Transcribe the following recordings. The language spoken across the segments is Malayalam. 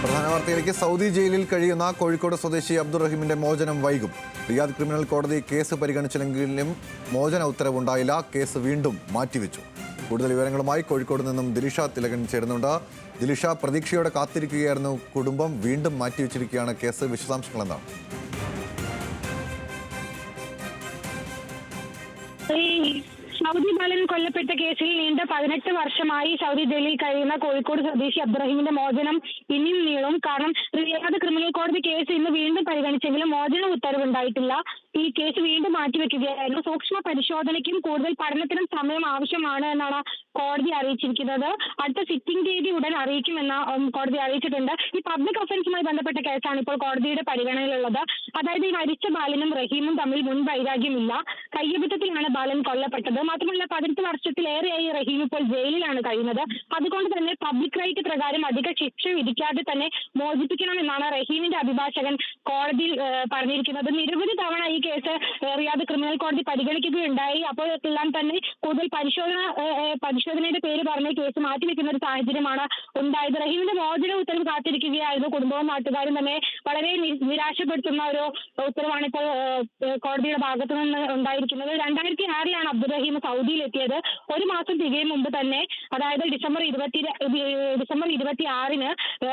പ്രധാന വാർത്തയിലേക്ക് സൗദി ജയിലിൽ കഴിയുന്ന കോഴിക്കോട് സ്വദേശി അബ്ദുറഹീമിന്റെ മോചനം വൈകും. റിയാദ് ക്രിമിനൽ കോടതി കേസ് പരിഗണിച്ചില്ലെങ്കിലും മോചന ഉത്തരവുണ്ടായില്ല. കേസ് വീണ്ടും മാറ്റിവെച്ചു. കൂടുതൽ വിവരങ്ങളുമായി കോഴിക്കോട് നിന്നും ദിലിഷ തിലകൻ ചേരുന്നുണ്ട്. ദിലിഷ, പ്രതീക്ഷയോടെ കാത്തിരിക്കുകയായിരുന്നു കുടുംബം. വീണ്ടും മാറ്റിവെച്ചിരിക്കുകയാണ് കേസ്. വിശദാംശങ്ങൾ എന്താണ്? സൗദി ബാലൻ കൊല്ലപ്പെട്ട കേസിൽ നീണ്ട 18 വർഷമായി സൗദി ജയിലിൽ കഴിയുന്ന കോഴിക്കോട് സ്വദേശി അബ്ദുറഹീമിന്റെ മോചനം ഇനിയും നീളും. കാരണം റിയാദ് ക്രിമിനൽ കോടതി കേസ് ഇന്ന് വീണ്ടും പരിഗണിച്ചെങ്കിലും മോചന ഉത്തരവുണ്ടായിട്ടില്ല. ഈ കേസ് വീണ്ടും മാറ്റിവെക്കുകയായിരുന്നു. സൂക്ഷ്മ പരിശോധനയ്ക്കും കൂടുതൽ പഠനത്തിനും സമയം ആവശ്യമാണ് എന്നാണ് കോടതി അറിയിച്ചിരിക്കുന്നത്. അടുത്ത സിറ്റിംഗ് തീയതി ഉടൻ അറിയിക്കുമെന്ന് കോടതി അറിയിച്ചിട്ടുണ്ട്. ഈ പബ്ലിക് ഒഫൻസുമായി ബന്ധപ്പെട്ട കേസാണ് ഇപ്പോൾ കോടതിയുടെ പരിഗണനയിലുള്ളത്. അതായത് ഈ മരിച്ച ബാലനും റഹീമും തമ്മിൽ മുൻ വൈരാഗ്യമില്ല. കയ്യബദ്ധത്തിലാണ് ബാലൻ കൊല്ലപ്പെട്ടത്. മാത്രമല്ല 18 വർഷത്തിലേറെയായി റഹീം ഇപ്പോൾ ജയിലിലാണ് കഴിയുന്നത്. അതുകൊണ്ട് തന്നെ പബ്ലിക് റൈറ്റ് പ്രകാരം അധിക ശിക്ഷ വിധിക്കാതെ തന്നെ മോചിപ്പിക്കണമെന്നാണ് റഹീമിന്റെ അഭിഭാഷകൻ കോടതിയിൽ പറഞ്ഞിരിക്കുന്നത്. നിരവധി തവണ ഈ കേസ് റിയാദ് ക്രിമിനൽ കോടതി പരിഗണിക്കുകയുണ്ടായി. അപ്പോഴെല്ലാം തന്നെ കൂടുതൽ പരിശോധനയുടെ പേര് പറഞ്ഞ് കേസ് മാറ്റിവെക്കുന്ന ഒരു സാഹചര്യമാണ് ഉണ്ടായത്. റഹീമിന്റെ മോചന ഉത്തരവ് കാത്തിരിക്കുകയായിരുന്നു കുടുംബവും നാട്ടുകാരും തന്നെ. വളരെ നിരാശപ്പെടുത്തുന്ന ഒരു ഉത്തരവാണ് ഇപ്പോൾ കോടതിയുടെ ഭാഗത്തു നിന്ന് ഉണ്ടായിരിക്കുന്നത്. 2006 അബ്ദുറഹീം സൗദിയിൽ എത്തിയത്. ഒരു മാസം തികയും മുമ്പ് തന്നെ, അതായത് ഡിസംബർ 26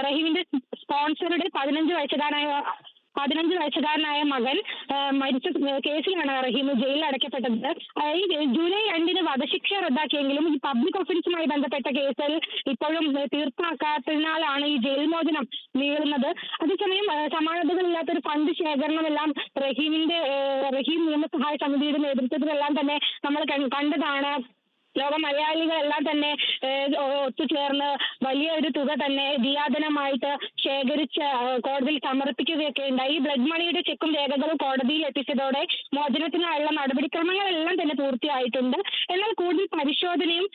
റഹീമിന്റെ സ്പോൺസറുടെ 15 വയസ്സുകാരനായ മകൻ മരിച്ച കേസിലാണ് റഹീം ജയിലിൽ അടയ്ക്കപ്പെട്ടത്. ഈ ജൂലൈ 2 വധശിക്ഷ റദ്ദാക്കിയെങ്കിലും ഈ പബ്ലിക് ഒഫൻസുമായി ബന്ധപ്പെട്ട കേസിൽ ഇപ്പോഴും തീർപ്പാക്കാത്തതിനാലാണ് ഈ ജയിൽ മോചനം നീളുന്നത്. അതേസമയം സമാനതകളില്ലാത്തൊരു ഫണ്ട് ശേഖരണമെല്ലാം റഹീം നിയമസഹായ സമിതിയുടെ നേതൃത്വത്തിലെല്ലാം തന്നെ നമ്മൾ കണ്ടതാണ്. ലോക മലയാളികളെല്ലാം തന്നെ ഒത്തുചേർന്ന് വലിയൊരു തുക തന്നെ ദിയാദനമായിട്ട് ശേഖരിച്ച് കോടതിയിൽ സമർപ്പിക്കുകയൊക്കെ ഉണ്ടായി. ഈ ബ്ലഡ് മണിയുടെ ചെക്കും രേഖകളും കോടതിയിൽ എത്തിച്ചതോടെ മോചനത്തിനായുള്ള നടപടിക്രമങ്ങളെല്ലാം തന്നെ പൂർത്തിയായിട്ടുണ്ട്. എന്നാൽ കൂടുതൽ പരിശോധനയും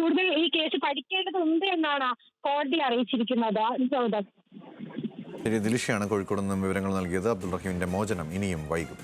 കൂടുതൽ ഈ കേസ് പഠിക്കേണ്ടതുണ്ട് എന്നാണ് കോടതി അറിയിച്ചിരിക്കുന്നത്. ദിലിഷയാണ് കോഴിക്കോട് നിന്നും വിവരങ്ങൾ നൽകിയത്. അബ്ദുറഹീമിന്റെ മോചനം ഇനിയും വൈകും.